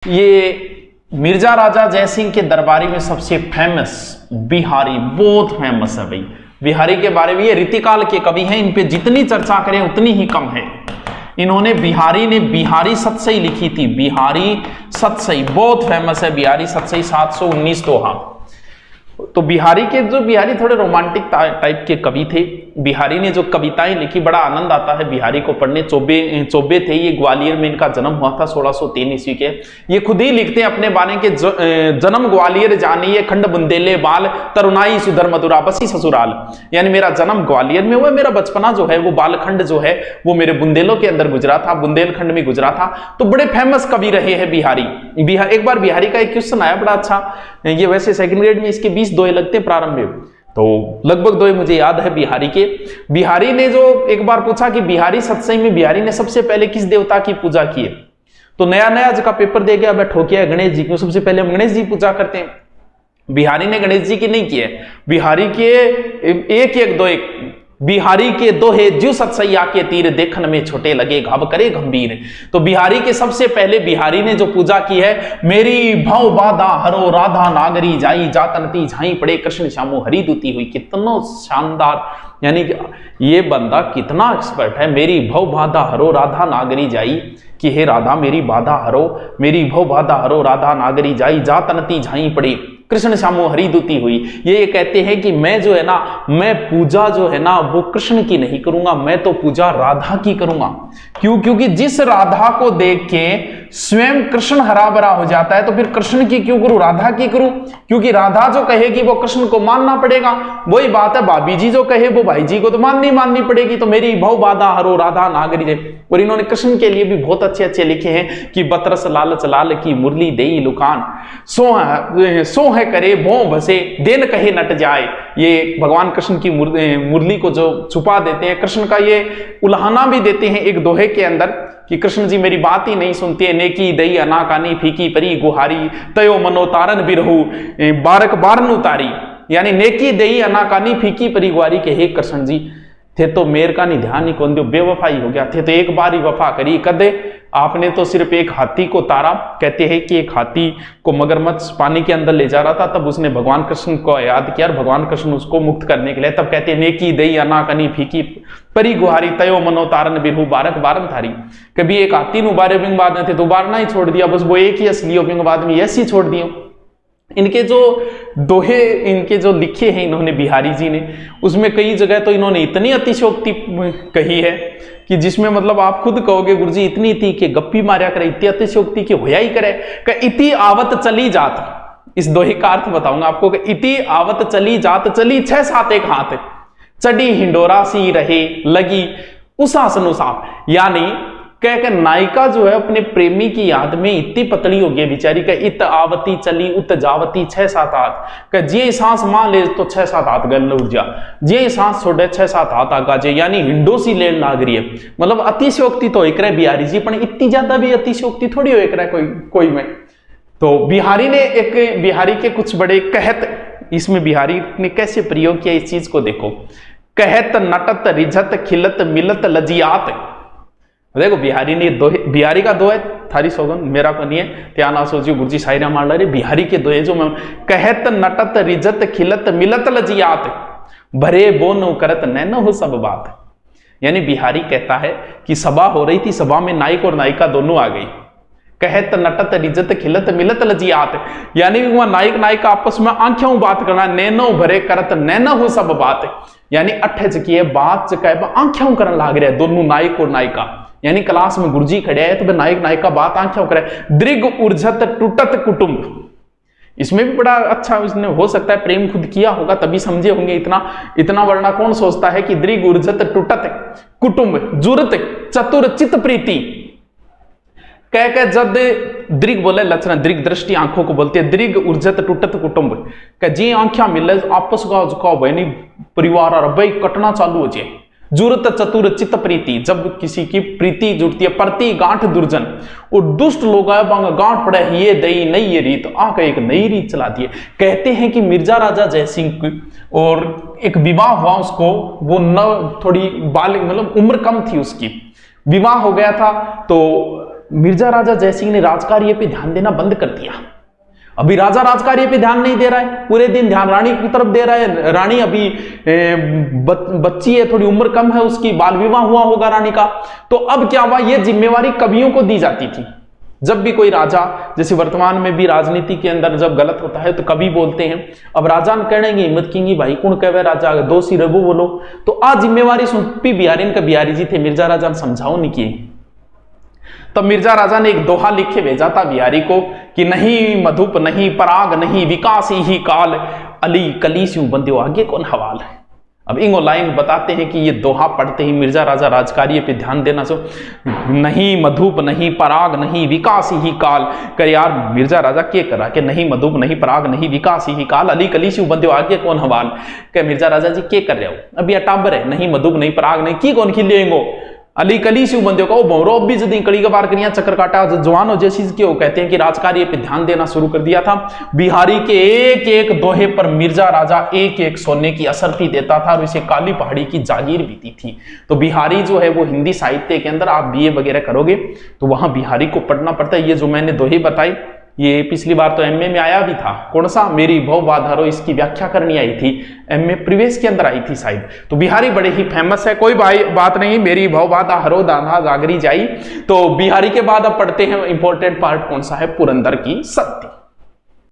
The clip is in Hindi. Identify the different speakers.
Speaker 1: ये मिर्जा राजा जयसिंह के दरबारी में सबसे फेमस बिहारी, बहुत फेमस है भाई। बिहारी के बारे में ये रीतिकाल के कवि हैं, इन पे जितनी चर्चा करें उतनी ही कम है। इन्होंने बिहारी ने बिहारी सतसई लिखी थी, बिहारी सतसई बहुत फेमस है। बिहारी सतसई 719 दोहा। तो बिहारी थोड़े रोमांटिक टाइप के कवि थे। बिहारी ने जो कविताएं लिखी बड़ा आनंद आता है बिहारी को पढ़ने। चौबे थे ये, ग्वालियर में इनका जन्म हुआ था 1603 ईस्वी के। ये खुद ही लिखते हैं अपने बारे के, जन्म ग्वालियर जानिए खंड बुंदेले बाल, तरुणाई सुधर मधुरा बसी ससुराल। यानी मेरा जन्म ग्वालियर में हुआ, मेरा बचपना जो है वो बालखंड जो है वो मेरे बुंदेलों के अंदर गुजरा था, बुंदेलखंड में गुजरा था। तो बड़े फेमस कवि रहे हैं बिहारी। एक बार बिहारी का एक क्वेश्चन आया बड़ा अच्छा, ये वैसे सेकंड ग्रेड में इसके 20 दोहे लगते हैं प्रारंभ में, तो लगभग दोहे मुझे याद है बिहारी के। बिहारी ने जो एक बार पूछा कि बिहारी सतसई में बिहारी ने सबसे पहले किस देवता की पूजा की है, तो नया जगह पेपर दे गया, बैठो किया गणेश जी, क्यों सबसे पहले हम गणेश जी पूजा करते हैं। बिहारी ने गणेश जी की नहीं की है। बिहारी के एक दोहे, बिहारी के दोहे ज्यू सतसैया के तीर, देखन में छोटे लगे घाव करे गंभीर। तो बिहारी के सबसे पहले बिहारी ने जो पूजा की है, मेरी भव बाधा हरो राधा नागरी जाई, जातनती झाई पड़े कृष्ण श्यामो हरि दूती हुई। कितना शानदार, यानी ये बंदा कितना एक्सपर्ट है। मेरी भव बाधा हरो राधा नागरी जाई, कि हे राधा मेरी बाधा हरो, मेरी भव बाधा हरो राधा नागरी जाई, जातनती झाई पड़े कृष्ण श्यामो हरि दूती हुई। ये कहते हैं कि मैं जो है ना, मैं पूजा जो है ना वो कृष्ण की नहीं करूंगा, मैं तो पूजा राधा की करूंगा। क्यों? क्योंकि जिस राधा को देख के स्वयं कृष्ण हरा भरा हो जाता है, तो फिर कृष्ण की क्यों करूं, राधा की करूं? क्योंकि राधा जो कहेगी वो कृष्ण को मानना पड़ेगा। वही बात है, भाभी जी जो कहे वो भाई जी को तो माननी पड़ेगी। तो मेरी भव बाधा हरो राधा नागरी। और इन्होंने कृष्ण के लिए भी बहुत अच्छे लिखे हैं कि बतरस लालच लाल की मुरली देई लुकान, सो है करे भों भसे देन कहे नट जाए। ये भगवान कृष्ण की मुरली को जो छुपा देते हैं, कृष्ण का ये उल्हाना भी देते हैं एक दोहे के अंदर कि कृष्ण जी मेरी बात ही नहीं सुनते, नेकी दई अनाकानी फीकी परी गुहारी, तयो मनोतारन बिरहु बारक बारन उतारी। यानी नेकी दई अनाकानी फीकी परी गुहारी के हे कृष्ण जी थे तो मेर का नहीं ध्यान नहीं कौन दो, बेवफाई हो गया थे तो एक बार ही वफा करी कदे, आपने तो सिर्फ एक हाथी को तारा। कहते हैं कि एक हाथी को मगरमच्छ पानी के अंदर ले जा रहा था, तब उसने भगवान कृष्ण को याद किया और भगवान कृष्ण उसको मुक्त करने के लिए, तब कहते हैं नेकी दई अनाकनी फीकी परी गुहारी, तयो मनोतारन बिरहु बारक बारन थारी। कभी एक हाथी नु बारे बिंग बाद में थे तो बारना ही छोड़ दिया, बस वो एक ही असलियो बिंग बाद में ऐसी छोड़ दियो। इनके जो दोहे इनके जो लिखे हैं इन्होंने बिहारी जी ने, उसमें कई जगह तो इन्होंने इतनी अतिशयोक्ति कही है कि जिसमें मतलब आप खुद कहोगे गुरुजी इतनी थी कि गप्पी मारिया करे, इतनी अतिशयोक्ति कि होया ही करे। इति आवत चली जात, इस दोहे का अर्थ बताऊंगा आपको कि इति आवत चली जात, चली 6-7 एक हाथ, चढ़ी हिंडोरा सी रहे लगी उसासनु साप। यानी कहकर नायिका जो है अपने प्रेमी की याद में इतनी पतली हो गई बेचारी का, इत आवती चली उत जावती 6-7 हाथ का, जे सांस मान ले तो 6-7 हाथ गल उठ जा, जे सांस छोड़े 6-7 हाथ आगा जे, यानी हिंडोसी लेन लाग रही है। मतलब अतिशयोक्ति तो एक रहे बिहारी जी, पर इतनी ज्यादा भी अतिशयोक्ति थोड़ी हो एक रहे कोई में। तो बिहारी ने बिहारी के कुछ बड़े कहत, इसमें बिहारी ने कैसे प्रयोग किया इस चीज को देखो। कहत नटत रिझत खिलत मिलत लजियात। देखो बिहारी का दोहे थारी सौगन मेरा को नहीं है, त्या ना सोचियो गुरुजी शायरा मार ला रहे। बिहारी के दोहे जो मैं कहत नटत रिजत खिलत मिलत लजियात, भरे बोन करत नैन हो सब बात। यानी बिहारी कहता है कि सभा हो रही थी, सभा में नायक और नायिका दोनों आ गई। कहत नटत रिजत खिलत मिलत लजियात, यानी वहां नायक नायिका आपस में आंखों बात करना, नैनो भरे करत नैन हो सब बात। यानी अट्ठे चकी बात चकाए आंखों करन लाग रहे दोनों नायक और नायिका। यानी क्लास में गुरुजी खड़े है तो नायक नायिका बात आंखें करे। दृग उर्जत टूटत कुटुंब, इसमें भी बड़ा अच्छा उसने हो सकता है प्रेम खुद किया होगा तभी समझे होंगे। इतना वरना कौन सोचता है कि दृग उर्जत टूटत कुटुंब जुरत चतुर चित प्रीति। कह जब दृग बोले लक्षण, दृग दृष्टि आंखों को बोलते हैं, दृग उर्जत टूटत कुटुंब कह जी आंखिया मिले आपस का बहनी परिवार और भाई कटना चालू हो जाए। जुरत चतुर चित्त प्रीति, जब किसी की प्रीति जुड़ती है, प्रति गांठ दुर्जन और दुष्ट लोग गांठ पड़े, ये दई नई ये रीत आकर एक नई रीत चला दी है। कहते हैं कि मिर्जा राजा जयसिंह और एक विवाह हुआ उसको, वो न थोड़ी बालिग मतलब उम्र कम थी उसकी, विवाह हो गया था। तो मिर्जा राजा जयसिंह ने राजकार्य पे ध्यान देना बंद कर दिया। अभी राजा राजकार्य पे ध्यान नहीं दे रहा है, पूरे दिन ध्यान रानी की तरफ दे रहा है। रानी अभी बच्ची है, थोड़ी उम्र कम है उसकी, बाल विवाह हुआ होगा रानी का। तो अब क्या हुआ, ये जिम्मेवारी कवियों को दी जाती थी। जब भी कोई राजा, जैसे वर्तमान में भी राजनीति के अंदर जब गलत होता है तो कवि बोलते हैं, अब राजा कहेंगे हिम्मत किंगी भाई कौन कहे राजा दोषी रघु बोलो। तो आ जिम्मेवारी सुनपी बिहारी का बिहारी जी थे, मिर्जा राजा ने समझाओ नहीं किए। तब मिर्जा राजा ने एक दोहा लिखे भेजा था बिहारी को कि नहीं मधुप नहीं पराग नहीं विकास ही काल, अली कली स्यू बंदे आगे कौन हवाल है। अब इंगो लाइन बताते हैं कि ये दोहा पढ़ते ही मिर्जा राजा राजकार्य पे ध्यान देना सो नहीं मधुप नहीं पराग नहीं विकास ही काल कर। यार मिर्जा राजा के करा कि नहीं मधुप नहीं पराग नहीं विकास ही काल, अली कली स्यू बंदे आगे कौन हवाल। कह मिर्जा राजा जी के कर रहे हो, अभी अटाबर है, नहीं मधुप नहीं पराग नहीं की कौन खिलेंगो, अली कली शिव बंदे का वो भी जदी कड़ी का बार करिया चक्कर काटा जवान हो जैसी क्यों कहते हैं कि राजकार्य पे ध्यान देना शुरू कर दिया था। बिहारी के एक एक दोहे पर मिर्जा राजा एक एक सोने की असरफी देता था और इसे काली पहाड़ी की जागीर बीती थी। तो बिहारी जो है वो हिंदी साहित्य के अंदर आप बीए वगैरह करोगे तो वहां बिहारी को पढ़ना पड़ता है। ये जो मैंने दोहे बताई ये पिछली बार तो एमए में आया भी था, कौन सा मेरी भव बाधारो, इसकी व्याख्या करनी आई थी एमए प्रवेश के अंदर आई थी शायद। तो बिहारी बड़े ही फेमस है, कोई बात नहीं, मेरी भव बाधा हरो दाधा जागरी जाई। तो बिहारी के बाद अब पढ़ते हैं इंपॉर्टेंट पार्ट कौन सा है, पुरंदर की सत्ती।